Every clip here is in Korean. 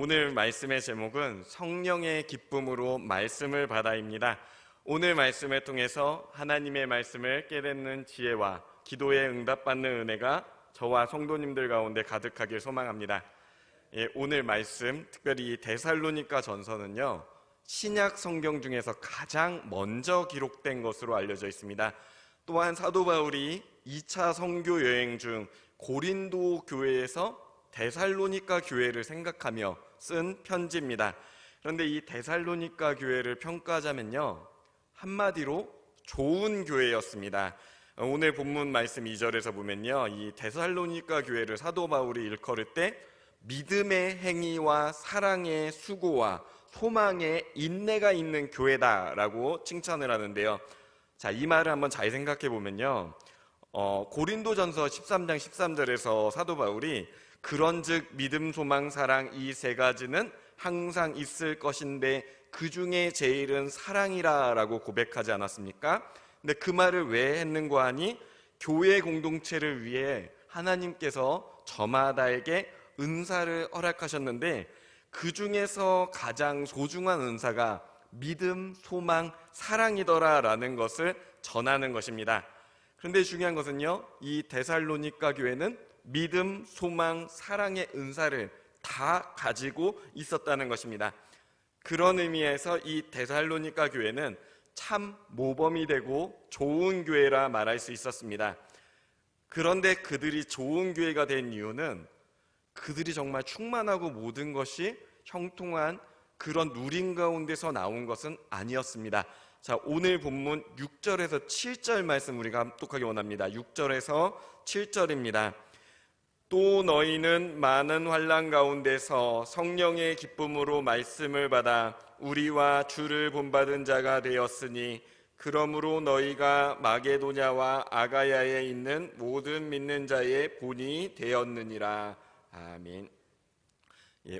오늘 말씀의 제목은 성령의 기쁨으로 말씀을 받아입니다. 오늘 말씀을 통해서 하나님의 말씀을 깨닫는 지혜와 기도에 응답받는 은혜가 저와 성도님들 가운데 가득하길 소망합니다. 오늘 말씀, 특별히 데살로니가 전서는요, 신약 성경 중에서 가장 먼저 기록된 것으로 알려져 있습니다. 또한 사도 바울이 2차 선교 여행 중 고린도 교회에서 데살로니가 교회를 생각하며 쓴 편지입니다. 그런데 이 데살로니가 교회를 평가하자면요, 한마디로 좋은 교회였습니다. 오늘 본문 말씀 2절에서 보면요, 이 데살로니가 교회를 사도 바울이 일컬을 때 믿음의 행위와 사랑의 수고와 소망의 인내가 있는 교회다라고 칭찬을 하는데요. 자, 이 말을 한번 잘 생각해 보면요, 고린도전서 13장 13절에서 사도 바울이 그런즉 믿음, 소망, 사랑 이 세 가지는 항상 있을 것인데 그 중에 제일은 사랑이라 라고 고백하지 않았습니까? 근데 그 말을 왜 했는가 하니 교회 공동체를 위해 하나님께서 저마다에게 은사를 허락하셨는데 그 중에서 가장 소중한 은사가 믿음, 소망, 사랑이더라 라는 것을 전하는 것입니다. 그런데 중요한 것은요, 이 데살로니가 교회는 믿음, 소망, 사랑의 은사를 다 가지고 있었다는 것입니다. 그런 의미에서 이 데살로니가 교회는 참 모범이 되고 좋은 교회라 말할 수 있었습니다. 그런데 그들이 좋은 교회가 된 이유는 그들이 정말 충만하고 모든 것이 형통한 그런 누림 가운데서 나온 것은 아니었습니다. 자, 오늘 본문 6절에서 7절 말씀 우리가 합독하기 원합니다. 6절에서 7절입니다. 또 너희는 많은 환난 가운데서 성령의 기쁨으로 말씀을 받아 우리와 주를 본받은 자가 되었으니 그러므로 너희가 마게도냐와 아가야에 있는 모든 믿는 자의 본이 되었느니라. 아멘.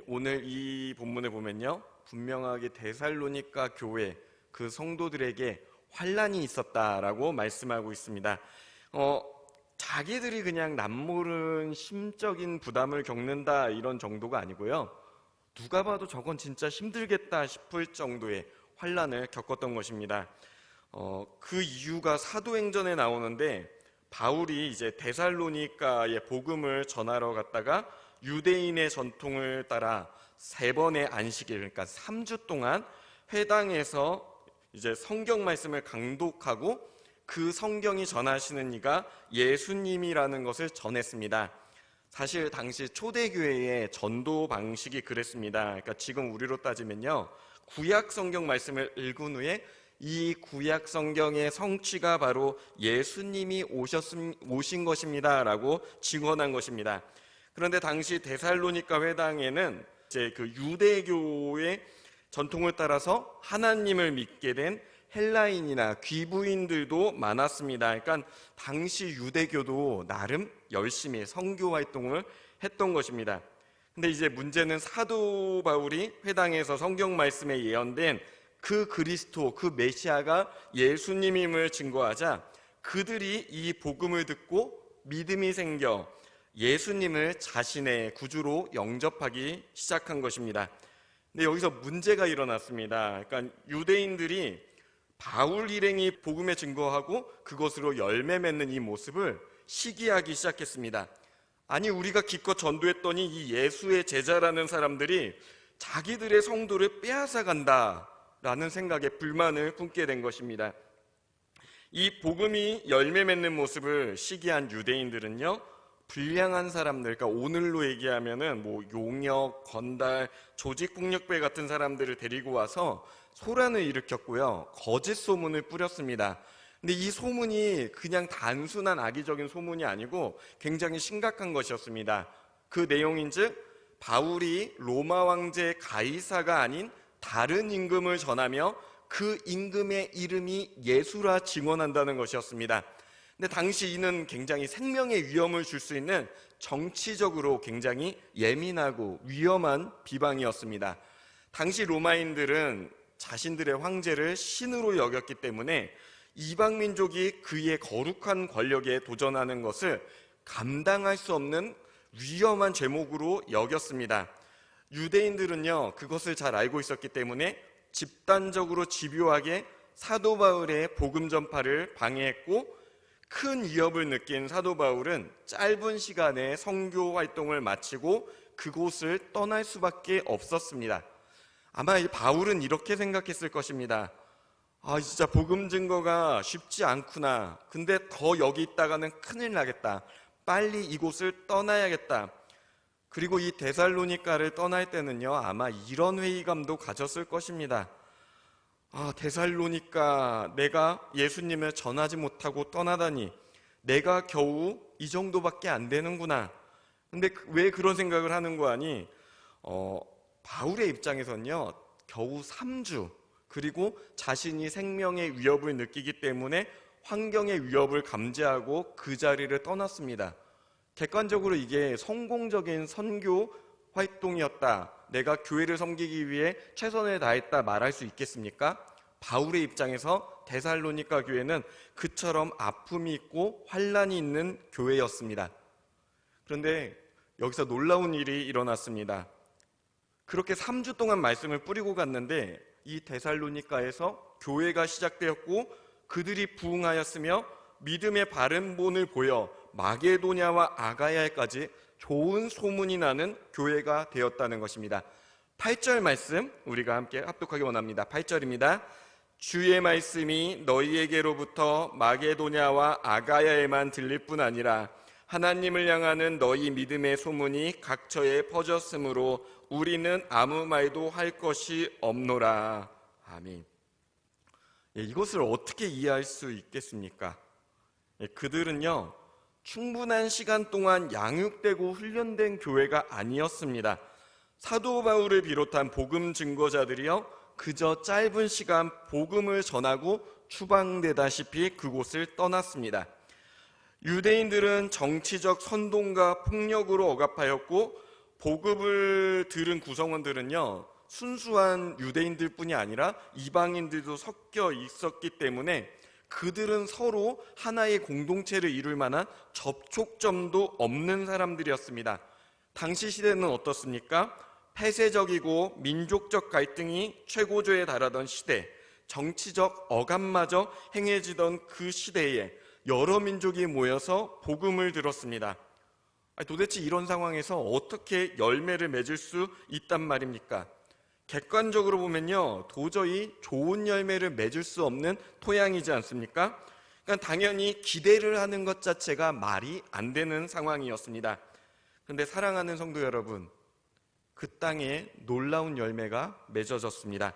오늘 이 본문을 보면요, 분명하게 데살로니가 교회 그 성도들에게 환난이 있었다라고 말씀하고 있습니다. 자기들이 그냥 남모른 심적인 부담을 겪는다 이런 정도가 아니고요, 누가 봐도 저건 진짜 힘들겠다 싶을 정도의 환난을 겪었던 것입니다. 그 이유가 사도행전에 나오는데 바울이 이제 데살로니가의 복음을 전하러 갔다가 유대인의 전통을 따라 3번의 안식일, 그러니까 3주 동안 회당에서 이제 성경 말씀을 강독하고 그 성경이 전하시는 이가 예수님이라는 것을 전했습니다. 사실 당시 초대교회의 전도 방식이 그랬습니다. 그러니까 지금 우리로 따지면요, 구약 성경 말씀을 읽은 후에 이 구약 성경의 성취가 바로 예수님이 오신 것입니다 라고 증언한 것입니다. 그런데 당시 데살로니가 회당에는 이제 그 유대교의 전통을 따라서 하나님을 믿게 된 헬라인이나 귀부인들도 많았습니다. 그러니까 당시 유대교도 나름 열심히 선교 활동을 했던 것입니다. 근데 이제 문제는 사도 바울이 회당에서 성경 말씀에 예언된 그 그리스도, 그 메시아가 예수님임을 증거하자 그들이 이 복음을 듣고 믿음이 생겨 예수님을 자신의 구주로 영접하기 시작한 것입니다. 근데 여기서 문제가 일어났습니다. 그러니까 유대인들이 바울 일행이 복음에 증거하고 그것으로 열매 맺는 이 모습을 시기하기 시작했습니다. 아니, 우리가 기껏 전도했더니 이 예수의 제자라는 사람들이 자기들의 성도를 빼앗아 간다라는 생각에 불만을 품게 된 것입니다. 이 복음이 열매 맺는 모습을 시기한 유대인들은요, 불량한 사람들, 그러니까 오늘로 얘기하면은 용역, 건달, 조직폭력배 같은 사람들을 데리고 와서 소란을 일으켰고요, 거짓 소문을 뿌렸습니다. 근데 이 소문이 그냥 단순한 악의적인 소문이 아니고 굉장히 심각한 것이었습니다. 그 내용인즉 바울이 로마 황제 가이사가 아닌 다른 임금을 전하며 그 임금의 이름이 예수라 증언한다는 것이었습니다. 근데 당시 이는 굉장히 생명의 위험을 줄 수 있는 정치적으로 굉장히 예민하고 위험한 비방이었습니다. 당시 로마인들은 자신들의 황제를 신으로 여겼기 때문에 이방 민족이 그의 거룩한 권력에 도전하는 것을 감당할 수 없는 위험한 죄목으로 여겼습니다. 유대인들은요, 그것을 잘 알고 있었기 때문에 집단적으로 집요하게 사도 바울의 복음 전파를 방해했고, 큰 위협을 느낀 사도 바울은 짧은 시간에 선교 활동을 마치고 그곳을 떠날 수밖에 없었습니다. 아마 이 바울은 이렇게 생각했을 것입니다. 진짜 복음 증거가 쉽지 않구나. 근데 더 여기 있다가는 큰일 나겠다. 빨리 이곳을 떠나야겠다. 그리고 이 데살로니가를 떠날 때는요, 아마 이런 회의감도 가졌을 것입니다. 데살로니가 내가 예수님을 전하지 못하고 떠나다니, 내가 겨우 이 정도밖에 안 되는구나. 근데 왜 그런 생각을 하는 거 아니? 바울의 입장에서는요, 겨우 3주, 그리고 자신이 생명의 위협을 느끼기 때문에 환경의 위협을 감지하고 그 자리를 떠났습니다. 객관적으로 이게 성공적인 선교 활동이었다, 내가 교회를 섬기기 위해 최선을 다했다 말할 수 있겠습니까? 바울의 입장에서 데살로니가 교회는 그처럼 아픔이 있고 환란이 있는 교회였습니다. 그런데 여기서 놀라운 일이 일어났습니다. 그렇게 3주 동안 말씀을 뿌리고 갔는데 이 데살로니가에서 교회가 시작되었고, 그들이 부흥하였으며 믿음의 바른 본을 보여 마게도냐와 아가야에까지 좋은 소문이 나는 교회가 되었다는 것입니다. 8절 말씀 우리가 함께 합독하기 원합니다. 8절입니다. 주의 말씀이 너희에게로부터 마게도냐와 아가야에만 들릴 뿐 아니라 하나님을 향하는 너희 믿음의 소문이 각처에 퍼졌으므로 우리는 아무 말도 할 것이 없노라. 아멘. 이것을 어떻게 이해할 수 있겠습니까? 그들은요, 충분한 시간 동안 양육되고 훈련된 교회가 아니었습니다. 사도 바울을 비롯한 복음 증거자들이요, 그저 짧은 시간 복음을 전하고 추방되다시피 그곳을 떠났습니다. 유대인들은 정치적 선동과 폭력으로 억압하였고, 복음을 들은 구성원들은요, 순수한 유대인들 뿐이 아니라 이방인들도 섞여 있었기 때문에 그들은 서로 하나의 공동체를 이룰 만한 접촉점도 없는 사람들이었습니다. 당시 시대는 어떻습니까? 폐쇄적이고 민족적 갈등이 최고조에 달하던 시대, 정치적 억압마저 행해지던 그 시대에 여러 민족이 모여서 복음을 들었습니다. 도대체 이런 상황에서 어떻게 열매를 맺을 수 있단 말입니까? 객관적으로 보면요, 도저히 좋은 열매를 맺을 수 없는 토양이지 않습니까? 그러니까 당연히 기대를 하는 것 자체가 말이 안 되는 상황이었습니다. 그런데 사랑하는 성도 여러분, 그 땅에 놀라운 열매가 맺어졌습니다.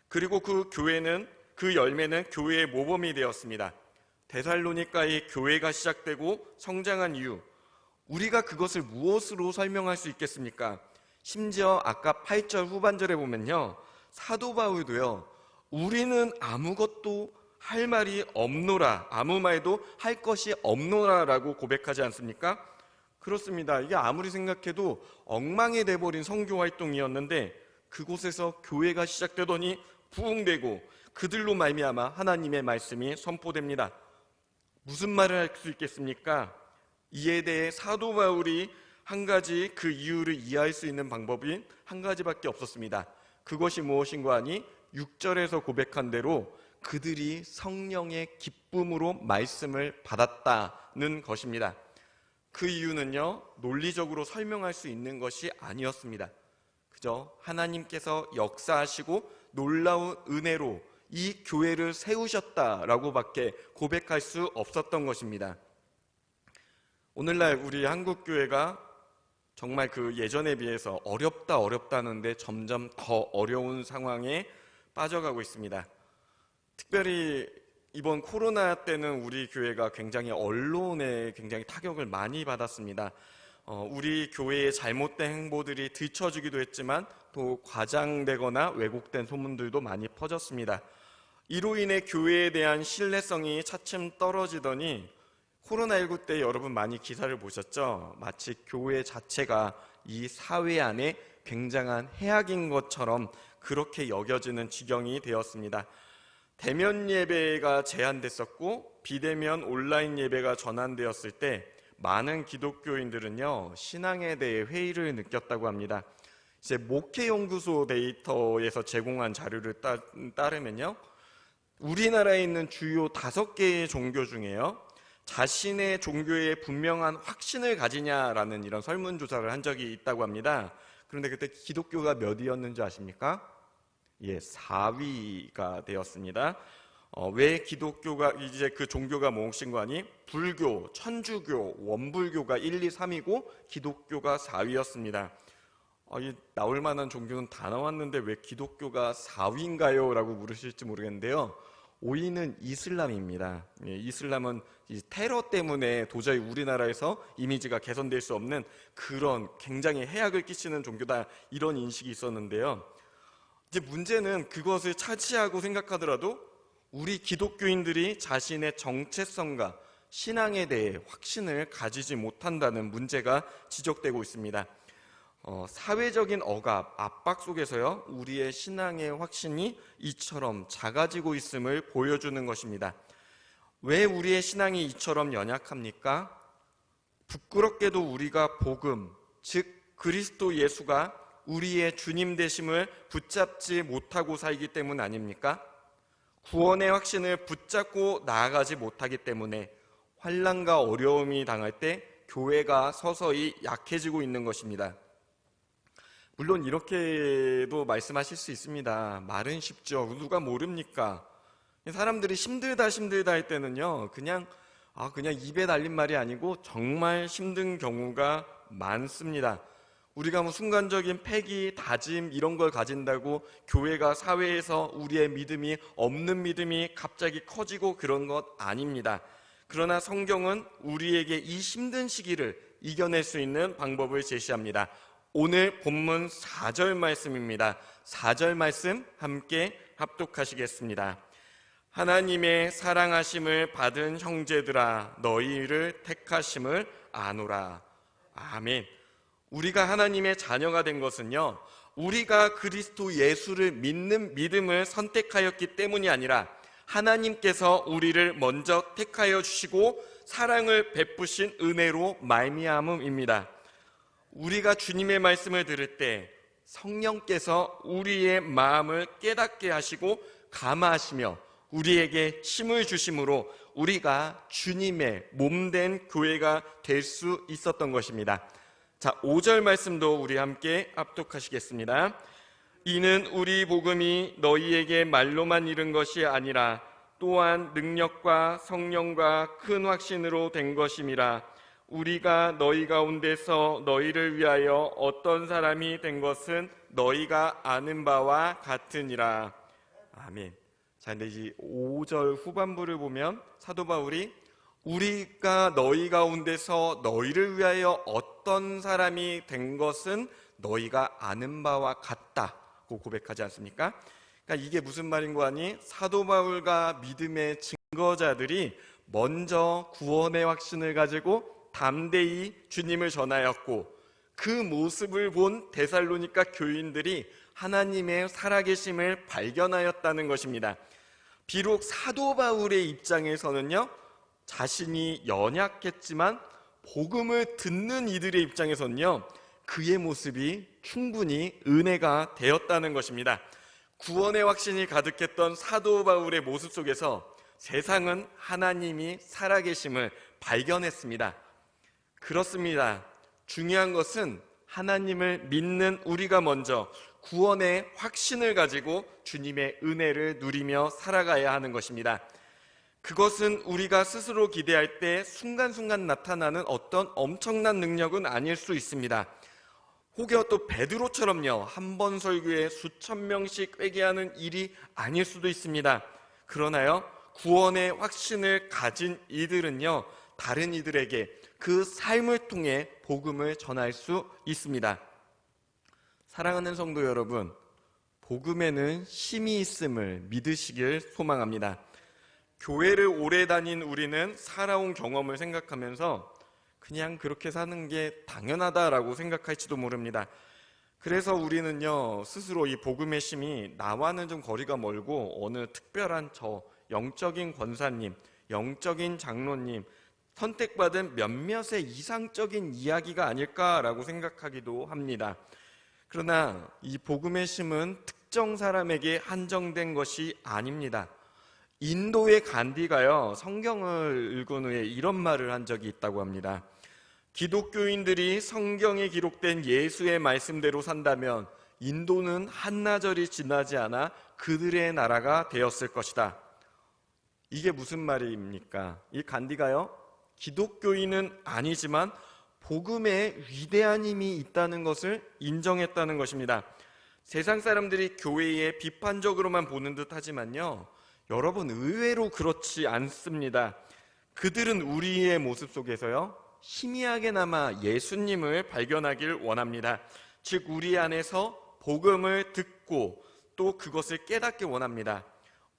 그리고 그 열매는 교회의 모범이 되었습니다. 데살로니가의 교회가 시작되고 성장한 이유, 우리가 그것을 무엇으로 설명할 수 있겠습니까? 심지어 아까 8절 후반절에 보면요, 사도 바울도요, 우리는 아무것도 할 말이 없노라, 아무 말도 할 것이 없노라 라고 고백하지 않습니까? 그렇습니다. 이게 아무리 생각해도 엉망이 돼버린 선교 활동이었는데 그곳에서 교회가 시작되더니 부흥되고 그들로 말미암아 하나님의 말씀이 선포됩니다. 무슨 말을 할 수 있겠습니까? 이에 대해 사도 바울이 한 가지 그 이유를 이해할 수 있는 방법이 한 가지밖에 없었습니다. 그것이 무엇인가 하니 6절에서 고백한 대로 그들이 성령의 기쁨으로 말씀을 받았다는 것입니다. 그 이유는요, 논리적으로 설명할 수 있는 것이 아니었습니다. 그저 하나님께서 역사하시고 놀라운 은혜로 이 교회를 세우셨다라고밖에 고백할 수 없었던 것입니다. 오늘날 우리 한국교회가 정말 그 예전에 비해서 어렵다는데 점점 더 어려운 상황에 빠져가고 있습니다. 특별히 이번 코로나 때는 우리 교회가 굉장히 언론에 굉장히 타격을 많이 받았습니다. 우리 교회의 잘못된 행보들이 들춰지기도 했지만 또 과장되거나 왜곡된 소문들도 많이 퍼졌습니다. 이로 인해 교회에 대한 신뢰성이 차츰 떨어지더니 코로나19 때 여러분 많이 기사를 보셨죠? 마치 교회 자체가 이 사회 안에 굉장한 해악인 것처럼 그렇게 여겨지는 지경이 되었습니다. 대면 예배가 제한됐었고 비대면 온라인 예배가 전환되었을 때 많은 기독교인들은요, 신앙에 대해 회의를 느꼈다고 합니다. 이제 목회연구소 데이터에서 제공한 자료를 따르면요, 우리나라에 있는 주요 5개의 종교 중에요, 자신의 종교에 분명한 확신을 가지냐라는 이런 설문조사를 한 적이 있다고 합니다. 그런데 그때 기독교가 몇 위였는지 아십니까? 예, 4위가 되었습니다. 왜 기독교가 이제 그 종교가 무엇인 거 아니? 불교, 천주교, 원불교가 1, 2, 3위고 기독교가 4위였습니다. 나올 만한 종교는 다 나왔는데 왜 기독교가 4위인가요? 라고 물으실지 모르겠는데요. 5위는 이슬람입니다. 예, 이슬람은 이 테러 때문에 도저히 우리나라에서 이미지가 개선될 수 없는 그런 굉장히 해악을 끼치는 종교다, 이런 인식이 있었는데요. 이제 문제는 그것을 차치하고 생각하더라도 우리 기독교인들이 자신의 정체성과 신앙에 대해 확신을 가지지 못한다는 문제가 지적되고 있습니다. 사회적인 억압, 압박 속에서요, 우리의 신앙의 확신이 이처럼 작아지고 있음을 보여주는 것입니다. 왜 우리의 신앙이 이처럼 연약합니까? 부끄럽게도 우리가 복음, 즉 그리스도 예수가 우리의 주님 되심을 붙잡지 못하고 살기 때문 아닙니까? 구원의 확신을 붙잡고 나아가지 못하기 때문에 환난과 어려움이 당할 때 교회가 서서히 약해지고 있는 것입니다. 물론 이렇게도 말씀하실 수 있습니다. 말은 쉽죠. 누가 모릅니까? 사람들이 힘들다 할 때는요, 그냥 입에 달린 말이 아니고 정말 힘든 경우가 많습니다. 우리가 뭐 순간적인 패기, 다짐 이런 걸 가진다고 교회가 사회에서 우리의 믿음이 없는 믿음이 갑자기 커지고 그런 것 아닙니다. 그러나 성경은 우리에게 이 힘든 시기를 이겨낼 수 있는 방법을 제시합니다. 오늘 본문 4절 말씀입니다. 4절 말씀 함께 합독하시겠습니다. 하나님의 사랑하심을 받은 형제들아, 너희를 택하심을 아노라. 아멘. 우리가 하나님의 자녀가 된 것은요, 우리가 그리스도 예수를 믿는 믿음을 선택하였기 때문이 아니라 하나님께서 우리를 먼저 택하여 주시고 사랑을 베푸신 은혜로 말미암음입니다. 우리가 주님의 말씀을 들을 때 성령께서 우리의 마음을 깨닫게 하시고 감화하시며 우리에게 힘을 주심으로 우리가 주님의 몸된 교회가 될 수 있었던 것입니다. 자, 5절 말씀도 우리 함께 합독하시겠습니다. 이는 우리 복음이 너희에게 말로만 이른 것이 아니라 또한 능력과 성령과 큰 확신으로 된 것임이라. 우리가 너희 가운데서 너희를 위하여 어떤 사람이 된 것은 너희가 아는 바와 같으니라. 아멘. 자, 근데 이 5절 후반부를 보면 사도 바울이 우리가 너희 가운데서 너희를 위하여 어떤 사람이 된 것은 너희가 아는 바와 같다고 고백하지 않습니까? 그러니까 이게 무슨 말인 거 아니? 사도 바울과 믿음의 증거자들이 먼저 구원의 확신을 가지고 담대히 주님을 전하였고, 그 모습을 본 데살로니가 교인들이 하나님의 살아계심을 발견하였다는 것입니다. 비록 사도 바울의 입장에서는요, 자신이 연약했지만 복음을 듣는 이들의 입장에서는요, 그의 모습이 충분히 은혜가 되었다는 것입니다. 구원의 확신이 가득했던 사도 바울의 모습 속에서 세상은 하나님이 살아계심을 발견했습니다. 그렇습니다. 중요한 것은 하나님을 믿는 우리가 먼저 구원의 확신을 가지고 주님의 은혜를 누리며 살아가야 하는 것입니다. 그것은 우리가 스스로 기대할 때 순간순간 나타나는 어떤 엄청난 능력은 아닐 수 있습니다. 혹여 또 베드로처럼요, 한 번 설교에 수천 명씩 회개하는 일이 아닐 수도 있습니다. 그러나요, 구원의 확신을 가진 이들은요, 다른 이들에게 그 삶을 통해 복음을 전할 수 있습니다. 사랑하는 성도 여러분, 복음에는 힘이 있음을 믿으시길 소망합니다. 교회를 오래 다닌 우리는 살아온 경험을 생각하면서 그냥 그렇게 사는 게 당연하다라고 생각할지도 모릅니다. 그래서 우리는요, 스스로 이 복음의 힘이 나와는 좀 거리가 멀고 어느 특별한 영적인 권사님, 영적인 장로님, 선택받은 몇몇의 이상적인 이야기가 아닐까라고 생각하기도 합니다. 그러나 이 복음의 심은 특정 사람에게 한정된 것이 아닙니다. 인도의 간디가요, 성경을 읽은 후에 이런 말을 한 적이 있다고 합니다. 기독교인들이 성경에 기록된 예수의 말씀대로 산다면 인도는 한나절이 지나지 않아 그들의 나라가 되었을 것이다. 이게 무슨 말입니까? 이 간디가요, 기독교인은 아니지만 복음에 위대한 힘이 있다는 것을 인정했다는 것입니다. 세상 사람들이 교회에 비판적으로만 보는 듯 하지만요, 여러분, 의외로 그렇지 않습니다. 그들은 우리의 모습 속에서요, 희미하게나마 예수님을 발견하길 원합니다. 즉, 우리 안에서 복음을 듣고 또 그것을 깨닫기 원합니다.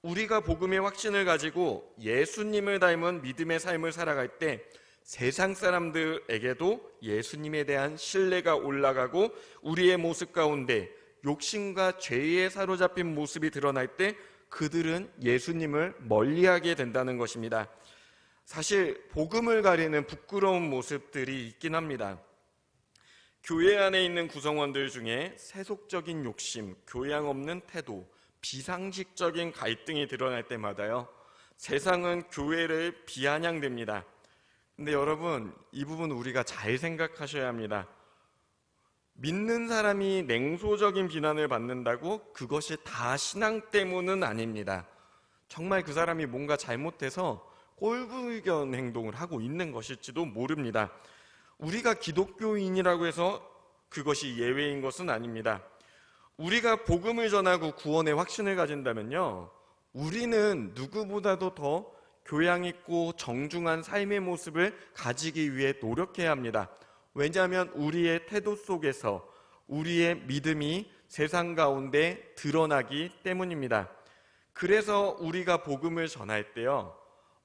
우리가 복음의 확신을 가지고 예수님을 닮은 믿음의 삶을 살아갈 때 세상 사람들에게도 예수님에 대한 신뢰가 올라가고 우리의 모습 가운데 욕심과 죄에 사로잡힌 모습이 드러날 때 그들은 예수님을 멀리하게 된다는 것입니다. 사실 복음을 가리는 부끄러운 모습들이 있긴 합니다. 교회 안에 있는 구성원들 중에 세속적인 욕심, 교양 없는 태도, 비상식적인 갈등이 드러날 때마다요, 세상은 교회를 비아냥댑니다. 근데 여러분, 이 부분 우리가 잘 생각하셔야 합니다. 믿는 사람이 냉소적인 비난을 받는다고 그것이 다 신앙 때문은 아닙니다. 정말 그 사람이 뭔가 잘못해서 꼴불견 행동을 하고 있는 것일지도 모릅니다. 우리가 기독교인이라고 해서 그것이 예외인 것은 아닙니다. 우리가 복음을 전하고 구원의 확신을 가진다면요, 우리는 누구보다도 더 교양 있고 정중한 삶의 모습을 가지기 위해 노력해야 합니다. 왜냐하면 우리의 태도 속에서 우리의 믿음이 세상 가운데 드러나기 때문입니다. 그래서 우리가 복음을 전할 때요,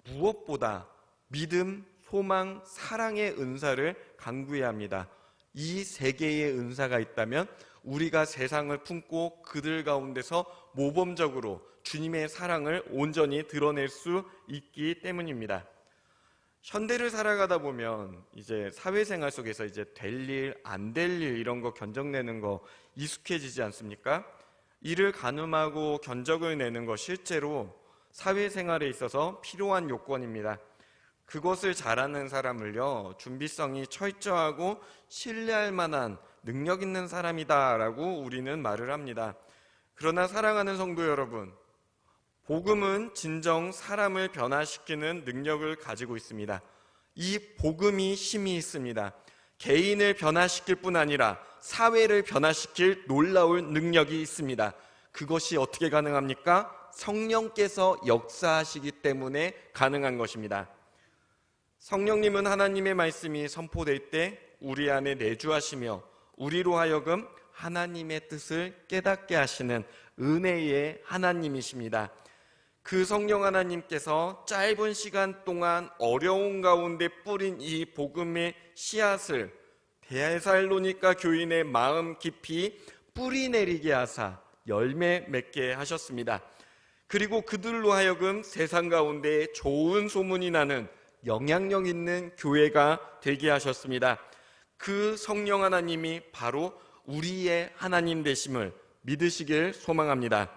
무엇보다 믿음, 소망, 사랑의 은사를 강구해야 합니다. 이 세 개의 은사가 있다면 우리가 세상을 품고 그들 가운데서 모범적으로 주님의 사랑을 온전히 드러낼 수 있기 때문입니다. 현대를 살아가다 보면 이제 사회생활 속에서 이제 될 일, 안 될 일 이런 거 견적내는 거 익숙해지지 않습니까? 이를 가늠하고 견적을 내는 거 실제로 사회생활에 있어서 필요한 요건입니다. 그것을 잘하는 사람을요, 준비성이 철저하고 신뢰할 만한 능력 있는 사람이다라고 우리는 말을 합니다. 그러나 사랑하는 성도 여러분, 복음은 진정 사람을 변화시키는 능력을 가지고 있습니다. 이 복음이 힘이 있습니다. 개인을 변화시킬 뿐 아니라 사회를 변화시킬 놀라운 능력이 있습니다. 그것이 어떻게 가능합니까? 성령께서 역사하시기 때문에 가능한 것입니다. 성령님은 하나님의 말씀이 선포될 때 우리 안에 내주하시며 우리로 하여금 하나님의 뜻을 깨닫게 하시는 은혜의 하나님이십니다. 그 성령 하나님께서 짧은 시간 동안 어려운 가운데 뿌린 이 복음의 씨앗을 데살로니가 교인의 마음 깊이 뿌리 내리게 하사 열매 맺게 하셨습니다. 그리고 그들로 하여금 세상 가운데 좋은 소문이 나는 영향력 있는 교회가 되게 하셨습니다. 그 성령 하나님이 바로 우리의 하나님 되심을 믿으시길 소망합니다.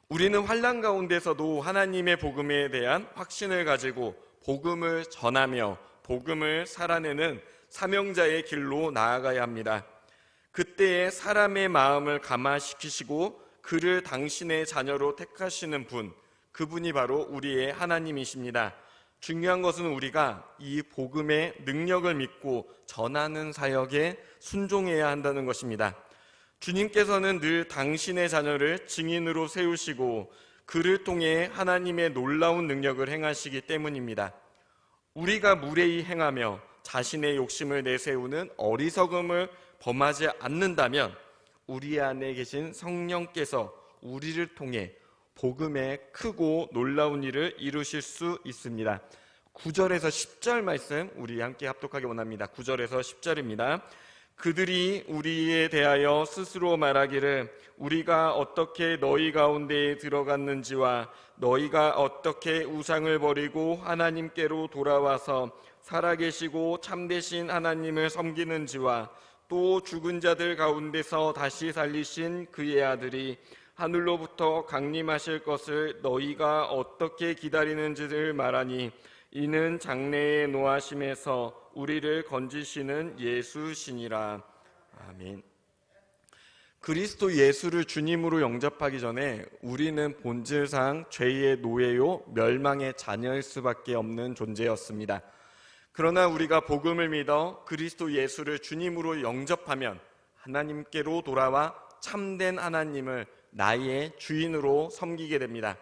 우리는 환난 가운데서도 하나님의 복음에 대한 확신을 가지고 복음을 전하며 복음을 살아내는 사명자의 길로 나아가야 합니다. 그때에 사람의 마음을 감화시키시고 그를 당신의 자녀로 택하시는 분, 그분이 바로 우리의 하나님이십니다. 중요한 것은 우리가 이 복음의 능력을 믿고 전하는 사역에 순종해야 한다는 것입니다. 주님께서는 늘 당신의 자녀를 증인으로 세우시고 그를 통해 하나님의 놀라운 능력을 행하시기 때문입니다. 우리가 무례히 행하며 자신의 욕심을 내세우는 어리석음을 범하지 않는다면 우리 안에 계신 성령께서 우리를 통해 복음의 크고 놀라운 일을 이루실 수 있습니다. 9절에서 10절 말씀 우리 함께 합독하기 원합니다. 9절에서 10절입니다. 그들이 우리에 대하여 스스로 말하기를 우리가 어떻게 너희 가운데에 들어갔는지와 너희가 어떻게 우상을 버리고 하나님께로 돌아와서 살아계시고 참되신 하나님을 섬기는지와 또 죽은 자들 가운데서 다시 살리신 그의 아들이 하늘로부터 강림하실 것을 너희가 어떻게 기다리는지를 말하니 이는 장래의 노하심에서 우리를 건지시는 예수시니라. 아멘. 그리스도 예수를 주님으로 영접하기 전에 우리는 본질상 죄의 노예요 멸망의 자녀일 수밖에 없는 존재였습니다. 그러나 우리가 복음을 믿어 그리스도 예수를 주님으로 영접하면 하나님께로 돌아와 참된 하나님을 나의 주인으로 섬기게 됩니다.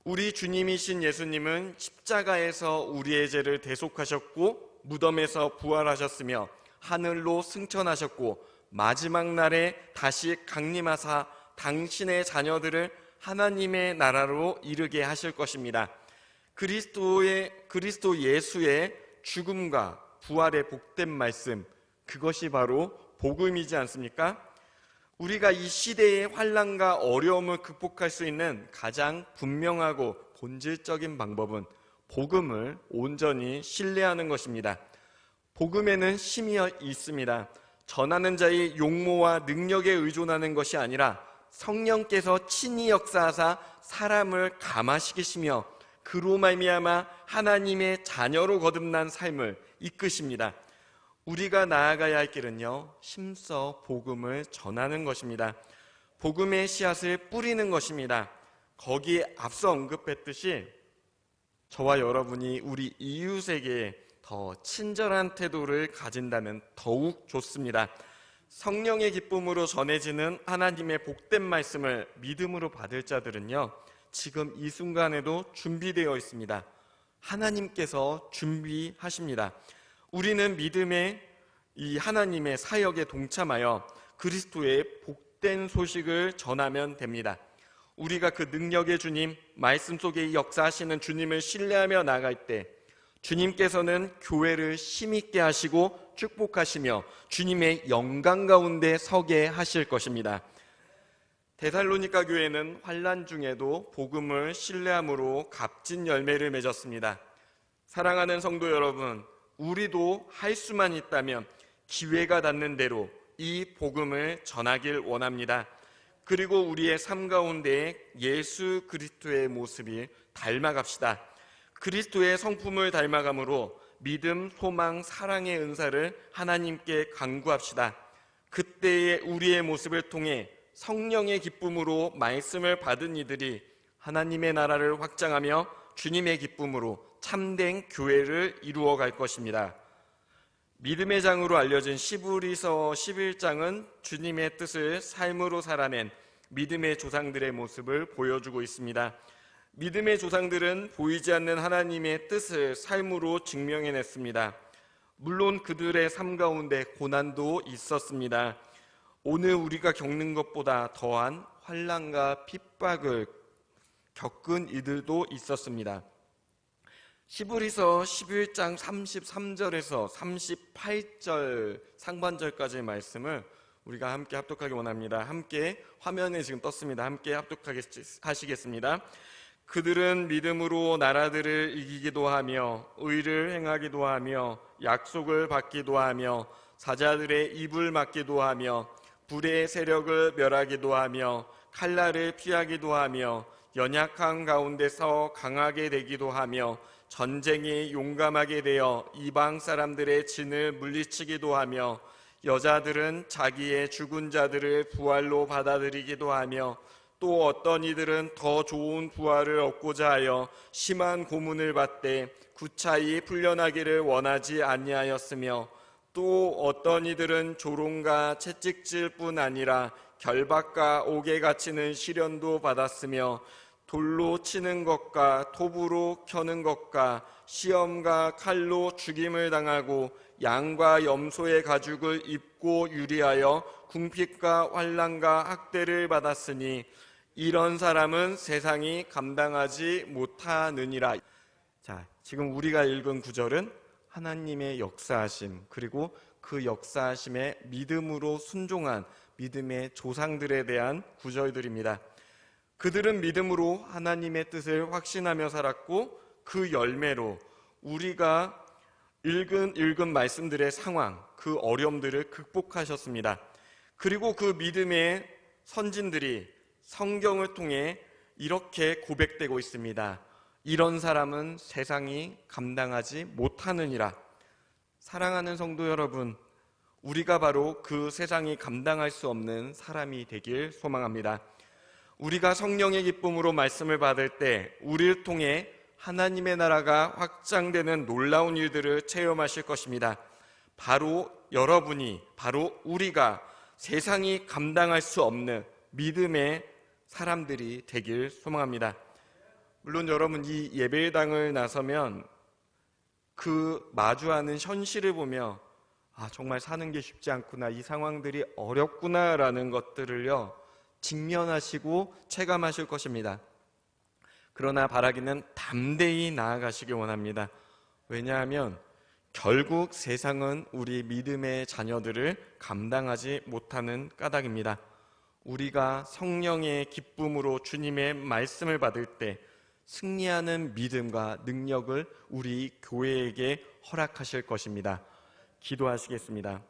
우리 주님이신 예수님은 십자가에서 우리의 죄를 대속하셨고 무덤에서 부활하셨으며 하늘로 승천하셨고 마지막 날에 다시 강림하사 당신의 자녀들을 하나님의 나라로 이르게 하실 것입니다. 그리스도 예수의 죽음과 부활의 복된 말씀, 그것이 바로 복음이지 않습니까? 우리가 이 시대의 환난과 어려움을 극복할 수 있는 가장 분명하고 본질적인 방법은 복음을 온전히 신뢰하는 것입니다. 복음에는 힘이 있습니다. 전하는 자의 용모와 능력에 의존하는 것이 아니라 성령께서 친히 역사하사 사람을 감화시키시며 그로 말미암아 하나님의 자녀로 거듭난 삶을 이끄십니다. 우리가 나아가야 할 길은요, 힘써 복음을 전하는 것입니다. 복음의 씨앗을 뿌리는 것입니다. 거기에 앞서 언급했듯이 저와 여러분이 우리 이웃에게 더 친절한 태도를 가진다면 더욱 좋습니다. 성령의 기쁨으로 전해지는 하나님의 복된 말씀을 믿음으로 받을 자들은요, 지금 이 순간에도 준비되어 있습니다. 하나님께서 준비하십니다. 우리는 믿음의 이 하나님의 사역에 동참하여 그리스도의 복된 소식을 전하면 됩니다. 우리가 그 능력의 주님, 말씀 속에 역사하시는 주님을 신뢰하며 나아갈 때 주님께서는 교회를 힘있게 하시고 축복하시며 주님의 영광 가운데 서게 하실 것입니다. 데살로니가 교회는 환난 중에도 복음을 신뢰함으로 값진 열매를 맺었습니다. 사랑하는 성도 여러분, 우리도 할 수만 있다면 기회가 닿는 대로 이 복음을 전하길 원합니다. 그리고 우리의 삶 가운데 예수 그리스도의 모습을 닮아갑시다. 그리스도의 성품을 닮아감으로 믿음, 소망, 사랑의 은사를 하나님께 간구합시다. 그때의 우리의 모습을 통해 성령의 기쁨으로 말씀을 받은 이들이 하나님의 나라를 확장하며 주님의 기쁨으로 참된 교회를 이루어갈 것입니다. 믿음의 장으로 알려진 시브리서 11장은 주님의 뜻을 삶으로 살아낸 믿음의 조상들의 모습을 보여주고 있습니다. 믿음의 조상들은 보이지 않는 하나님의 뜻을 삶으로 증명해냈습니다. 물론 그들의 삶 가운데 고난도 있었습니다. 오늘 우리가 겪는 것보다 더한 환난과 핍박을 겪은 이들도 있었습니다. 시브리서 11장 33절에서 38절 상반절까지의 말씀을 우리가 함께 합독하기 원합니다. 함께 화면에 지금 떴습니다. 함께 합독하게 하시겠습니다. 그들은 믿음으로 나라들을 이기기도 하며 의를 행하기도 하며 약속을 받기도 하며 사자들의 입을 막기도 하며 불의 세력을 멸하기도 하며 칼날을 피하기도 하며 연약한 가운데서 강하게 되기도 하며 전쟁에 용감하게 되어 이방 사람들의 진을 물리치기도 하며 여자들은 자기의 죽은 자들을 부활로 받아들이기도 하며 또 어떤 이들은 더 좋은 부활을 얻고자 하여 심한 고문을 받되 구차히 풀려나기를 원하지 아니하였으며 또 어떤 이들은 조롱과 채찍질 뿐 아니라 결박과 옥에 갇히는 시련도 받았으며 돌로 치는 것과 톱으로 켜는 것과 시험과 칼로 죽임을 당하고 양과 염소의 가죽을 입고 유리하여 궁핍과 환난과 학대를 받았으니 이런 사람은 세상이 감당하지 못하느니라. 자, 지금 우리가 읽은 구절은 하나님의 역사하심, 그리고 그 역사하심에 믿음으로 순종한 믿음의 조상들에 대한 구절들입니다. 그들은 믿음으로 하나님의 뜻을 확신하며 살았고 그 열매로 우리가 읽은 말씀들의 상황, 그 어려움들을 극복하셨습니다. 그리고 그 믿음의 선진들이 성경을 통해 이렇게 고백되고 있습니다. 이런 사람은 세상이 감당하지 못하느니라. 사랑하는 성도 여러분, 우리가 바로 그 세상이 감당할 수 없는 사람이 되길 소망합니다. 우리가 성령의 기쁨으로 말씀을 받을 때 우리를 통해 하나님의 나라가 확장되는 놀라운 일들을 체험하실 것입니다. 바로 여러분이, 바로 우리가 세상이 감당할 수 없는 믿음의 사람들이 되길 소망합니다. 물론 여러분, 이 예배당을 나서면 그 마주하는 현실을 보며 정말 사는 게 쉽지 않구나, 이 상황들이 어렵구나라는 것들을요 직면하시고 체감하실 것입니다. 그러나 바라기는 담대히 나아가시기 원합니다. 왜냐하면 결국 세상은 우리 믿음의 자녀들을 감당하지 못하는 까닭입니다. 우리가 성령의 기쁨으로 주님의 말씀을 받을 때 승리하는 믿음과 능력을 우리 교회에게 허락하실 것입니다. 기도하시겠습니다.